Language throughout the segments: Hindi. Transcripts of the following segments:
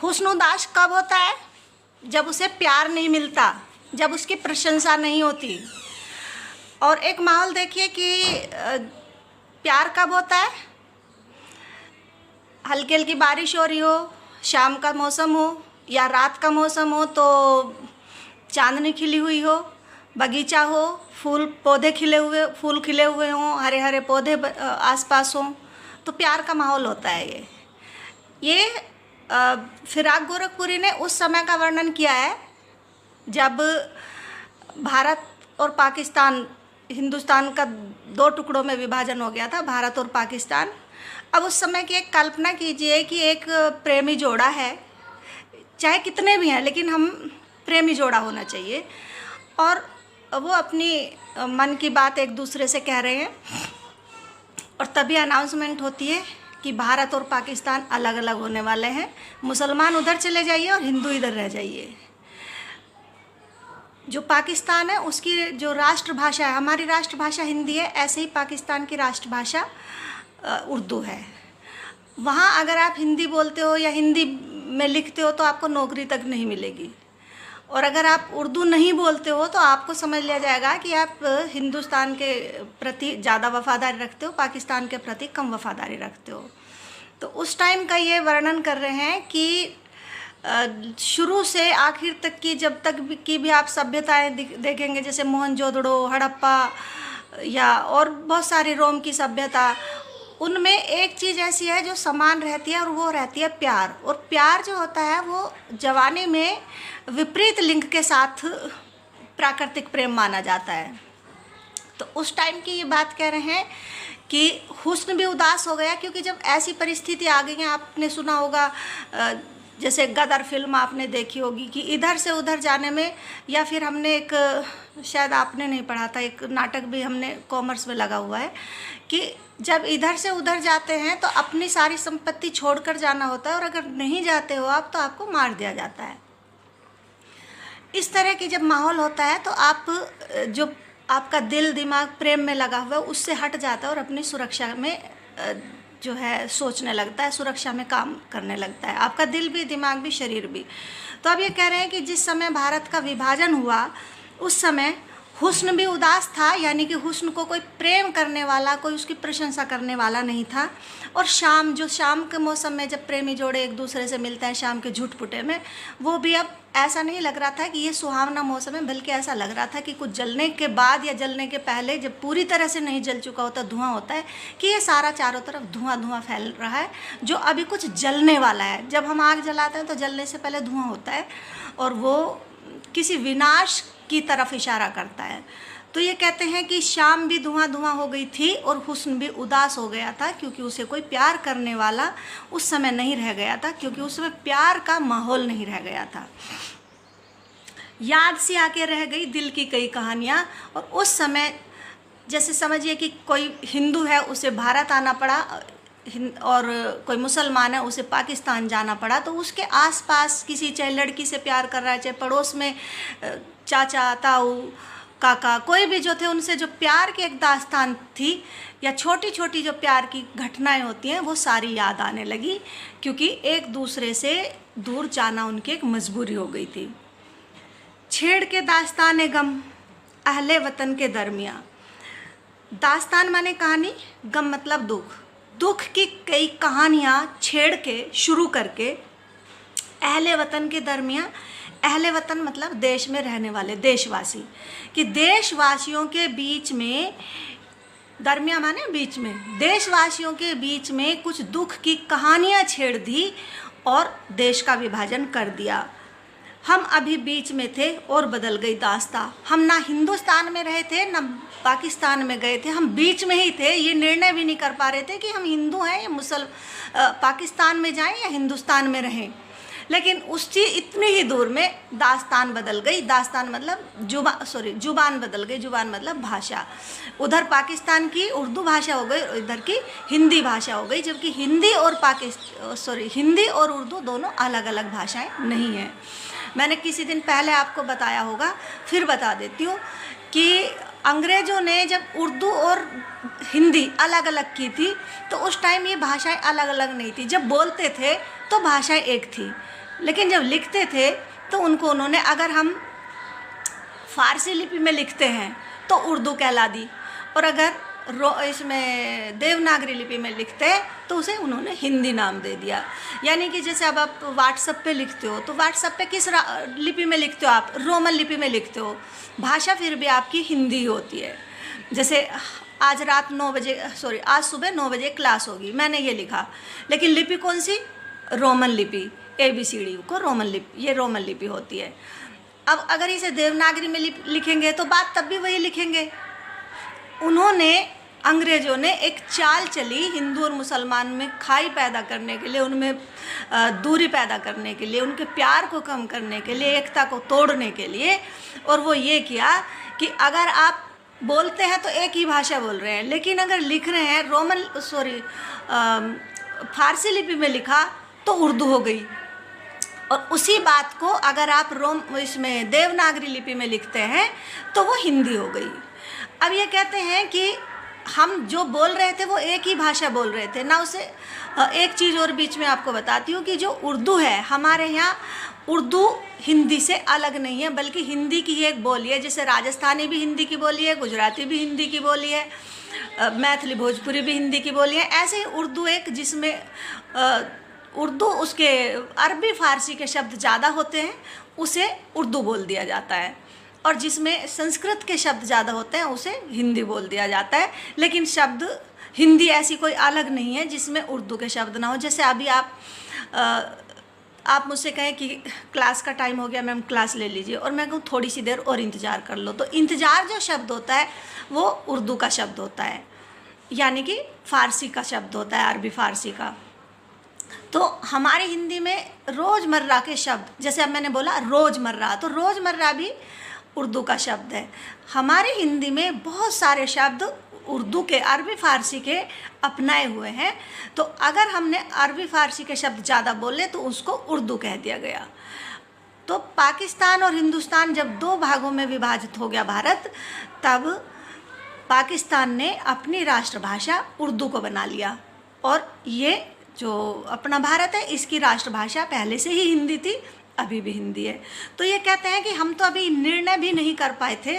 हुस्न उदास कब होता है? जब उसे प्यार नहीं मिलता, जब उसकी प्रशंसा नहीं होती। और एक माहौल देखिए कि प्यार कब होता है? हल्की हल्की बारिश हो रही हो, शाम का मौसम हो या रात का मौसम हो, तो चांदनी खिली हुई हो, बगीचा हो, फूल पौधे खिले हुए, फूल खिले हुए हों, हरे हरे पौधे आसपास हों, तो प्यार का माहौल होता है ये फिराक गोरखपुरी ने उस समय का वर्णन किया है जब भारत और पाकिस्तान, हिंदुस्तान का दो टुकड़ों में विभाजन हो गया था, भारत और पाकिस्तान। अब उस समय की एक कल्पना कीजिए कि एक प्रेमी जोड़ा है, चाहे कितने भी हैं, लेकिन हम प्रेमी जोड़ा होना चाहिए, और वो अपनी मन की बात एक दूसरे से कह रहे हैं, और तभी अनाउंसमेंट होती है कि भारत और पाकिस्तान अलग अलग होने वाले हैं, मुसलमान उधर चले जाइए और हिंदू इधर रह जाइए। जो पाकिस्तान है उसकी जो राष्ट्रभाषा है, हमारी राष्ट्रभाषा हिंदी है, ऐसे ही पाकिस्तान की राष्ट्रभाषा उर्दू है। वहाँ अगर आप हिंदी बोलते हो या हिंदी में लिखते हो तो आपको नौकरी तक नहीं मिलेगी, और अगर आप उर्दू नहीं बोलते हो तो आपको समझ लिया जाएगा कि आप हिंदुस्तान के प्रति ज़्यादा वफादारी रखते हो, पाकिस्तान के प्रति कम वफादारी रखते हो। तो उस टाइम का ये वर्णन कर रहे हैं कि शुरू से आखिर तक की, जब तक की भी आप सभ्यताएं देखेंगे, जैसे मोहनजोदड़ो, हड़प्पा या और बहुत सारी रोम की सभ्यता, उनमें एक चीज़ ऐसी है जो समान रहती है, और वो रहती है प्यार। और प्यार जो होता है वो जवानी में विपरीत लिंग के साथ प्राकृतिक प्रेम माना जाता है। तो उस टाइम की ये बात कह रहे हैं कि हुस्न भी उदास हो गया, क्योंकि जब ऐसी परिस्थिति आ गई है, आपने सुना होगा जैसे गदर फिल्म आपने देखी होगी कि इधर से उधर जाने में, या फिर हमने एक, शायद आपने नहीं पढ़ा था, एक नाटक भी हमने कॉमर्स में लगा हुआ है कि जब इधर से उधर जाते हैं तो अपनी सारी संपत्ति छोड़कर जाना होता है, और अगर नहीं जाते हो आप तो आपको मार दिया जाता है। इस तरह की जब माहौल होता है तो आप जो आपका दिल दिमाग प्रेम में लगा हुआ है उससे हट जाता है और अपनी सुरक्षा में जो है सोचने लगता है, सुरक्षा में काम करने लगता है, आपका दिल भी, दिमाग भी, शरीर भी। तो अब ये कह रहे हैं कि जिस समय भारत का विभाजन हुआ उस समय हुस्न भी उदास था, यानी कि हुस्न को कोई प्रेम करने वाला, कोई उसकी प्रशंसा करने वाला नहीं था। और शाम, जो शाम के मौसम में जब प्रेमी जोड़े एक दूसरे से मिलते हैं शाम के झुटपुटे में, वो भी अब ऐसा नहीं लग रहा था कि ये सुहावना मौसम है, बल्कि ऐसा लग रहा था कि कुछ जलने के बाद या जलने के पहले, जब पूरी तरह से नहीं जल चुका होता, धुआं होता है, कि ये सारा चारों तरफ धुआं धुआं फैल रहा है, जो अभी कुछ जलने वाला है। जब हम आग जलाते हैं तो जलने से पहले धुआं होता है, और वो किसी विनाश की तरफ इशारा करता है। तो ये कहते हैं कि शाम भी धुआं धुआं हो गई थी और हुस्न भी उदास हो गया था, क्योंकि उसे कोई प्यार करने वाला उस समय नहीं रह गया था, क्योंकि उस समय प्यार का माहौल नहीं रह गया था। याद सी आके रह गई दिल की कई कहानियाँ। और उस समय जैसे समझिए कि कोई हिंदू है उसे भारत आना पड़ा, और कोई मुसलमान है उसे पाकिस्तान जाना पड़ा, तो उसके आसपास किसी, चाहे लड़की से प्यार कर रहा है, चाहे पड़ोस में चाचा, ताऊ, काका, कोई भी जो थे, उनसे जो प्यार की एक दास्तान थी या छोटी छोटी जो प्यार की घटनाएं होती हैं, वो सारी याद आने लगी, क्योंकि एक दूसरे से दूर जाना उनकी एक मजबूरी हो गई थी। छेड़ के दास्तान गम अहले वतन के दरमियाँ। दास्तान माने कहानी, गम मतलब दुख। दुख की कई कहानियाँ छेड़ के, शुरू करके अहले वतन के दरमियाँ, अहले वतन मतलब देश में रहने वाले देशवासी, कि देशवासियों के बीच में, दरमिया माने बीच में, देशवासियों के बीच में कुछ दुख की कहानियाँ छेड़ दी और देश का विभाजन कर दिया। हम अभी बीच में थे और बदल गई दास्तां। हम ना हिंदुस्तान में रहे थे ना पाकिस्तान में गए थे, हम बीच में ही थे। ये निर्णय भी नहीं कर पा रहे थे कि हम हिंदू हैं या पाकिस्तान में जाएं या हिंदुस्तान में रहें। लेकिन उससे इतनी ही दूर में दास्तान बदल गई। दास्तान मतलब जुबान बदल गई। जुबान मतलब भाषा। उधर पाकिस्तान की उर्दू भाषा हो गई, इधर की हिंदी भाषा हो गई, जबकि हिंदी और उर्दू दोनों अलग अलग भाषाएं नहीं हैं। मैंने किसी दिन पहले आपको बताया होगा, फिर बता देती हूँ कि अंग्रेज़ों ने जब उर्दू और हिंदी अलग अलग की थी तो उस टाइम ये भाषाएं अलग अलग नहीं थी। जब बोलते थे तो भाषाएं एक थी, लेकिन जब लिखते थे तो उनको उन्होंने, अगर हम फारसी लिपि में लिखते हैं तो उर्दू कहला दी, और अगर इसमें देवनागरी लिपि में लिखते हैं तो उसे उन्होंने हिंदी नाम दे दिया। यानी कि जैसे अब आप व्हाट्सएप पे लिखते हो तो व्हाट्सएप पे किस लिपि में लिखते हो आप? रोमन लिपि में लिखते हो। भाषा फिर भी आपकी हिंदी होती है। जैसे आज रात 9 बजे, सॉरी आज सुबह 9 बजे क्लास होगी, मैंने ये लिखा, लेकिन लिपि कौन सी? रोमन लिपि। ABCD को रोमन लिपि, ये रोमन लिपि होती है। अब अगर इसे देवनागरी में लिखेंगे तो बात तब भी वही लिखेंगे। उन्होंने, अंग्रेज़ों ने एक चाल चली हिंदू और मुसलमान में खाई पैदा करने के लिए, उनमें दूरी पैदा करने के लिए, उनके प्यार को कम करने के लिए, एकता को तोड़ने के लिए। और वो ये किया कि अगर आप बोलते हैं तो एक ही भाषा बोल रहे हैं, लेकिन अगर लिख रहे हैं फारसी लिपि में लिखा तो उर्दू हो गई। और उसी बात को अगर आप इसमें देवनागरी लिपि में लिखते हैं तो वो हिंदी हो गई। अब ये कहते हैं कि हम जो बोल रहे थे वो एक ही भाषा बोल रहे थे ना। उसे एक चीज़ और बीच में आपको बताती हूँ कि जो उर्दू है हमारे यहाँ, उर्दू हिंदी से अलग नहीं है, बल्कि हिंदी की एक बोली है। जैसे राजस्थानी भी हिंदी की बोली है, गुजराती भी हिंदी की बोली है, मैथिली भोजपुरी भी हिंदी की बोली है। ऐसे ही उर्दू एक, जिसमें उर्दू उसके अरबी फ़ारसी के शब्द ज़्यादा होते हैं, उसे उर्दू बोल दिया जाता है। और जिसमें संस्कृत के शब्द ज़्यादा होते हैं उसे हिंदी बोल दिया जाता है। लेकिन शब्द हिंदी ऐसी कोई अलग नहीं है जिसमें उर्दू के शब्द ना हो। जैसे अभी आप मुझसे कहें कि क्लास का टाइम हो गया मैम, क्लास ले लीजिए, और मैं कहूँ थोड़ी सी देर और इंतज़ार कर लो, तो इंतज़ार जो शब्द होता है वो उर्दू का शब्द होता है, यानी कि फ़ारसी का शब्द होता है, अरबी फ़ारसी का। तो हमारी हिंदी में रोज़मर्रा के शब्द, जैसे अब मैंने बोला रोज़मर्रा, तो रोज़मर्रा भी उर्दू का शब्द है। हमारी हिंदी में बहुत सारे शब्द उर्दू के, अरबी फ़ारसी के अपनाए हुए हैं। तो अगर हमने अरबी फ़ारसी के शब्द ज़्यादा बोले तो उसको उर्दू कह दिया गया। तो पाकिस्तान और हिंदुस्तान जब 2 भागों में विभाजित हो गया भारत, तब पाकिस्तान ने अपनी राष्ट्रभाषा उर्दू को बना लिया। और ये जो अपना भारत है इसकी राष्ट्रभाषा पहले से ही हिंदी थी, अभी भी हिंदी है। तो ये कहते हैं कि हम तो अभी निर्णय भी नहीं कर पाए थे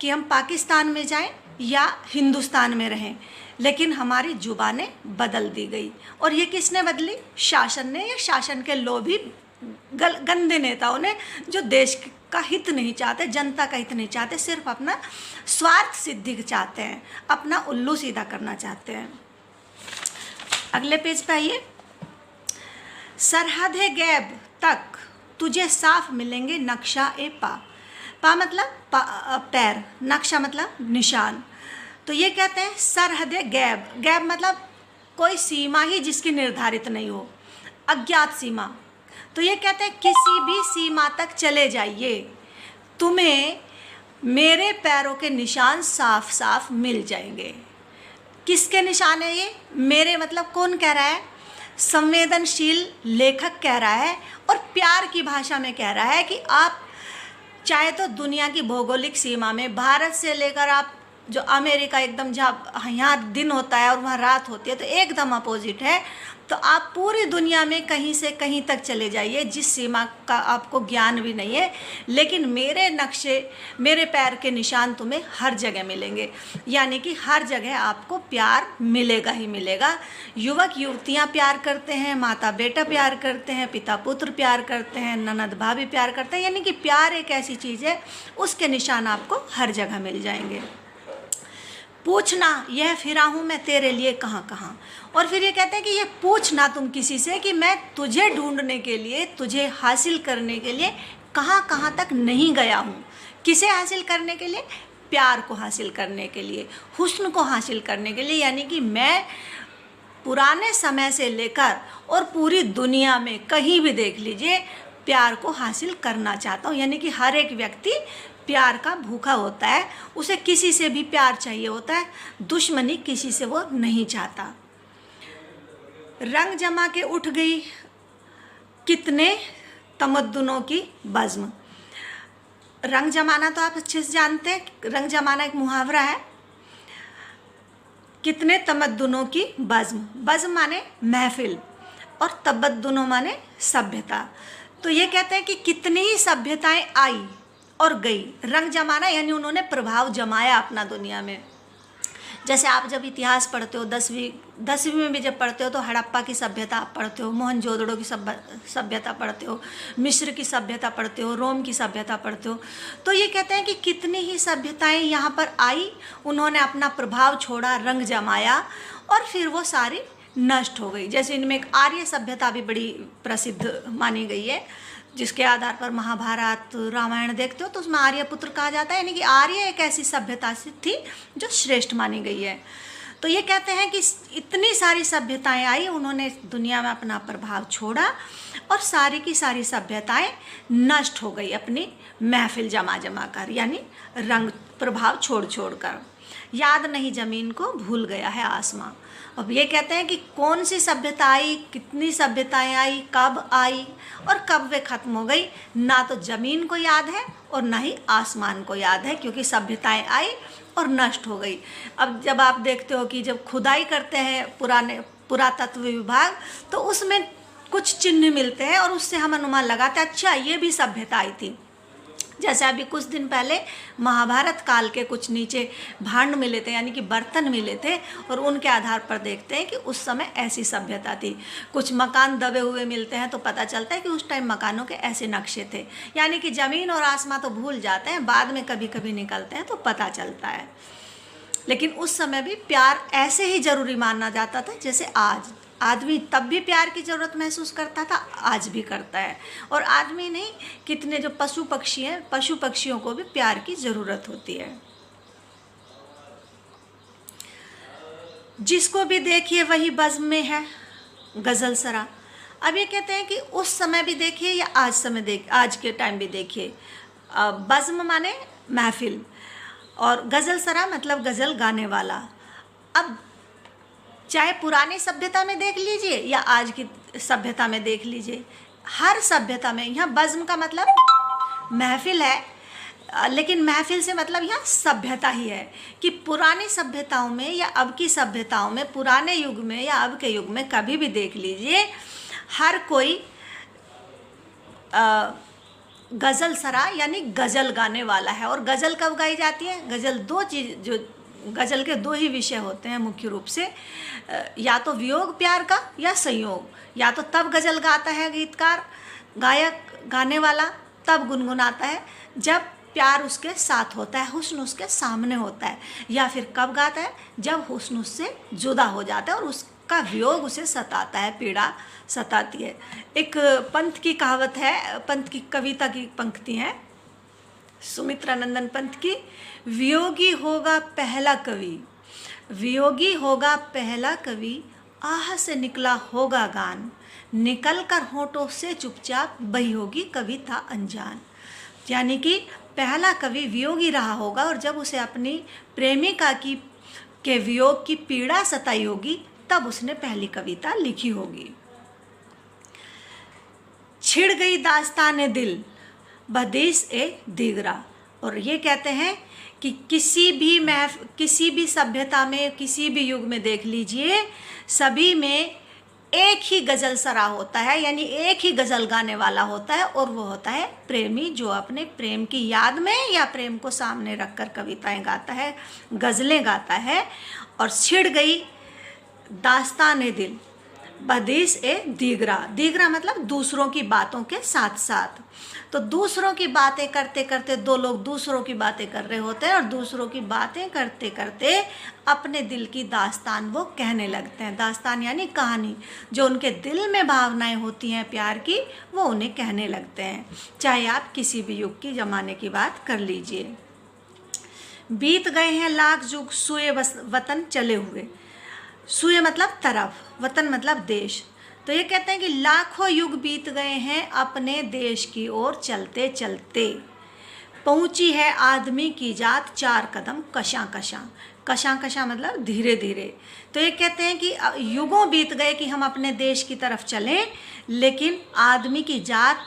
कि हम पाकिस्तान में जाएं या हिंदुस्तान में रहें, लेकिन हमारी जुबानें बदल दी गई। और ये किसने बदली? शासन ने, या शासन के लोभी गंदे नेताओं ने, जो देश का हित नहीं चाहते, जनता का हित नहीं चाहते, सिर्फ अपना स्वार्थ सिद्धि चाहते हैं, अपना उल्लू सीधा करना चाहते हैं। अगले पेज पे आइए। सरहद गैब तक तुझे साफ मिलेंगे नक्शा ए पा। पा मतलब पैर, नक्शा मतलब निशान। तो ये कहते हैं सरहद गैब, गैब मतलब कोई सीमा ही जिसकी निर्धारित नहीं हो, अज्ञात सीमा। तो ये कहते हैं किसी भी सीमा तक चले जाइए, तुम्हें मेरे पैरों के निशान साफ साफ मिल जाएंगे। किसके निशान है ये? मेरे मतलब कौन कह रहा है? संवेदनशील लेखक कह रहा है, और प्यार की भाषा में कह रहा है कि आप चाहे तो दुनिया की भौगोलिक सीमा में, भारत से लेकर आप जो अमेरिका, एकदम जहाँ यहाँ दिन होता है और वहाँ रात होती है, तो एकदम अपोजिट है। तो आप पूरी दुनिया में कहीं से कहीं तक चले जाइए, जिस सीमा का आपको ज्ञान भी नहीं है, लेकिन मेरे नक्शे, मेरे पैर के निशान तुम्हें हर जगह मिलेंगे। यानी कि हर जगह आपको प्यार मिलेगा ही मिलेगा। युवक युवतियाँ प्यार करते हैं, माता बेटा प्यार करते हैं, पिता पुत्र प्यार करते हैं, ननद भाभी प्यार करते हैं। यानी कि प्यार एक ऐसी चीज़ है, उसके निशान आपको हर जगह मिल जाएंगे। पूछना यह फिरा हूँ मैं तेरे लिए कहाँ कहाँ। और फिर ये कहते हैं कि ये पूछना तुम किसी से कि मैं तुझे ढूंढने के लिए, तुझे हासिल करने के लिए कहाँ कहाँ तक नहीं गया हूँ। किसे हासिल करने के लिए? प्यार को हासिल करने के लिए, हुस्न को हासिल करने के लिए। यानी कि मैं पुराने समय से लेकर और पूरी दुनिया में कहीं भी देख लीजिए, प्यार को हासिल करना चाहता हूँ। यानी कि हर एक व्यक्ति प्यार का भूखा होता है, उसे किसी से भी प्यार चाहिए होता है, दुश्मनी किसी से वो नहीं चाहता। रंग जमा के उठ गई कितने तमद्दुनों की बज़्म। रंग जमाना तो आप अच्छे से जानते हैं, रंग जमाना एक मुहावरा है। कितने तमद्दुनों की बज़्म, बज़्म माने महफिल और तमद्दुनों माने सभ्यता। तो ये कहते हैं कि कितनी ही सभ्यताएं आई और गई। रंग जमाना यानी उन्होंने प्रभाव जमाया अपना दुनिया में। जैसे आप जब इतिहास पढ़ते हो, 10वीं में भी जब पढ़ते हो तो हड़प्पा की सभ्यता आप पढ़ते हो, मोहनजोदड़ो की सभ्यता पढ़ते हो, मिस्र की सभ्यता पढ़ते हो, रोम की सभ्यता पढ़ते हो। तो ये कहते हैं कि कितनी ही सभ्यताएं यहाँ पर आई, उन्होंने अपना प्रभाव छोड़ा, रंग जमाया और फिर वो सारी नष्ट हो गई। जैसे इनमें एक आर्य सभ्यता भी बड़ी प्रसिद्ध मानी गई है, जिसके आधार पर महाभारत रामायण देखते हो तो उसमें आर्यपुत्र कहा जाता है, यानी कि आर्य एक ऐसी सभ्यता थी जो श्रेष्ठ मानी गई है। तो ये कहते हैं कि इतनी सारी सभ्यताएं आई, उन्होंने दुनिया में अपना प्रभाव छोड़ा और सारी की सारी सभ्यताएं नष्ट हो गई अपनी महफिल जमा जमा कर, यानी रंग प्रभाव छोड़ छोड़ कर। याद नहीं ज़मीन को, भूल गया है आसमां। अब ये कहते हैं कि कौन सी सभ्यता आई, कितनी सभ्यताएं आई, कब आई और कब वे खत्म हो गई, ना तो ज़मीन को याद है और ना ही आसमान को याद है, क्योंकि सभ्यताएं आई और नष्ट हो गई। अब जब आप देखते हो कि जब खुदाई करते हैं पुरातत्व विभाग, तो उसमें कुछ चिन्ह मिलते हैं और उससे हम अनुमान लगाते हैं अच्छा ये भी सभ्यता आई थी। जैसे अभी कुछ दिन पहले महाभारत काल के कुछ नीचे भांड मिले थे, यानी कि बर्तन मिले थे, और उनके आधार पर देखते हैं कि उस समय ऐसी सभ्यता थी। कुछ मकान दबे हुए मिलते हैं तो पता चलता है कि उस टाइम मकानों के ऐसे नक्शे थे। यानी कि ज़मीन और आसमां तो भूल जाते हैं, बाद में कभी कभी निकलते हैं तो पता चलता है। लेकिन उस समय भी प्यार ऐसे ही ज़रूरी माना जाता था जैसे आज। आदमी तब भी प्यार की ज़रूरत महसूस करता था, आज भी करता है। और आदमी नहीं, कितने जो पशु पक्षी हैं, पशु पक्षियों को भी प्यार की ज़रूरत होती है। जिसको भी देखिए वही बज़्म में है, गज़ल सरा। अब ये कहते हैं कि उस समय भी देखिए या आज के टाइम भी देखिए। बज़्म माने महफिल और गज़ल सरा मतलब गज़ल गाने वाला। अब चाहे पुरानी सभ्यता में देख लीजिए या आज की सभ्यता में देख लीजिए, हर सभ्यता में, यहाँ बज़्म का मतलब महफिल है, लेकिन महफिल से मतलब यहाँ सभ्यता ही है कि पुरानी सभ्यताओं में या अब की सभ्यताओं में, पुराने युग में या अब के युग में कभी भी देख लीजिए, हर कोई गज़ल सरा यानी गज़ल गाने वाला है। और गज़ल कब गाई जाती है? गज़ल दो चीज़, जो गज़ल के दो ही विषय होते हैं मुख्य रूप से, या तो वियोग प्यार का या संयोग। या तो तब गज़ल गाता है गीतकार, गायक, गाने वाला तब गुनगुनाता है जब प्यार उसके साथ होता है, हुस्न उसके सामने होता है। या फिर कब गाता है? जब हुस्न उससे जुदा हो जाता है और उसका वियोग उसे सताता है, पीड़ा सताती है। एक पंत की कहावत है, पंत की कविता की पंक्ति है सुमित्रानंदन पंत की, वियोगी होगा पहला कवि, वियोगी होगा पहला कवि, आह से निकला होगा गान, निकल कर होठों से चुपचाप बही होगी कविता अनजान। यानी कि पहला कवि वियोगी रहा होगा और जब उसे अपनी प्रेमिका के वियोग की पीड़ा सताई होगी तब उसने पहली कविता लिखी होगी। छिड़ गई दास्ताने दिल बदिस ए दीगरा। और ये कहते हैं कि किसी भी सभ्यता में, किसी भी युग में देख लीजिए, सभी में एक ही गज़ल सरा होता है, यानी एक ही गज़ल गाने वाला होता है, और वो होता है प्रेमी, जो अपने प्रेम की याद में या प्रेम को सामने रखकर कविताएं गाता है, गज़लें गाता है। और छिड़ गई दास्ताने दिल बदिस ए दीगरा, दीगरा मतलब दूसरों की बातों के साथ साथ। तो दूसरों की बातें करते करते, दो लोग दूसरों की बातें कर रहे होते हैं और दूसरों की बातें करते करते अपने दिल की दास्तान वो कहने लगते हैं। दास्तान यानी कहानी, जो उनके दिल में भावनाएं होती हैं प्यार की, वो उन्हें कहने लगते हैं। चाहे आप किसी भी युग की ज़माने की बात कर लीजिए। बीत गए हैं लाख युग सुए वतन चले हुए। सुए मतलब तरफ, वतन मतलब देश। तो ये कहते हैं कि लाखों युग बीत गए हैं अपने देश की ओर चलते चलते, पहुंची है आदमी की जात चार कदम कशां कशां। कशां कशां मतलब धीरे धीरे। तो ये कहते हैं कि युगों बीत गए कि हम अपने देश की तरफ चलें, लेकिन आदमी की जात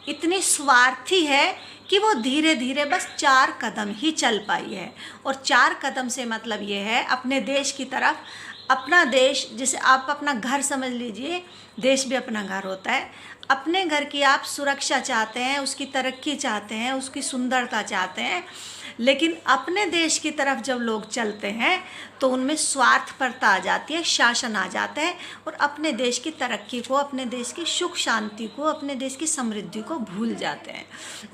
इतनी स्वार्थी है कि वो धीरे धीरे बस 4 कदम ही चल पाई है। और 4 कदम से मतलब ये है अपने देश की तरफ। अपना देश, जैसे आप अपना घर समझ लीजिए, देश भी अपना घर होता है। अपने घर की आप सुरक्षा चाहते हैं, उसकी तरक्की चाहते हैं, उसकी सुंदरता चाहते हैं, लेकिन अपने देश की तरफ जब लोग चलते हैं तो उनमें स्वार्थपरता आ जाती है, शासन आ जाता है और अपने देश की तरक्की को, अपने देश की सुख शांति को, अपने देश की समृद्धि को भूल जाते हैं।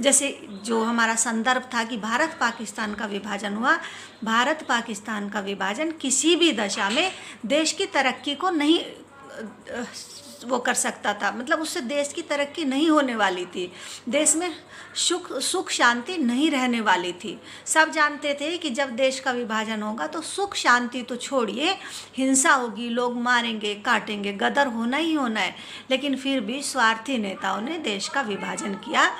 जैसे जो हमारा संदर्भ था कि भारत पाकिस्तान का विभाजन हुआ, भारत पाकिस्तान का विभाजन किसी भी दशा में देश की तरक्की को नहीं वो कर सकता था, मतलब उससे देश की तरक्की नहीं होने वाली थी, देश में सुख शांति नहीं रहने वाली थी। सब जानते थे कि जब देश का विभाजन होगा तो सुख शांति तो छोड़िए, हिंसा होगी, लोग मारेंगे काटेंगे, गदर होना ही होना है। लेकिन फिर भी स्वार्थी नेताओं ने देश का विभाजन किया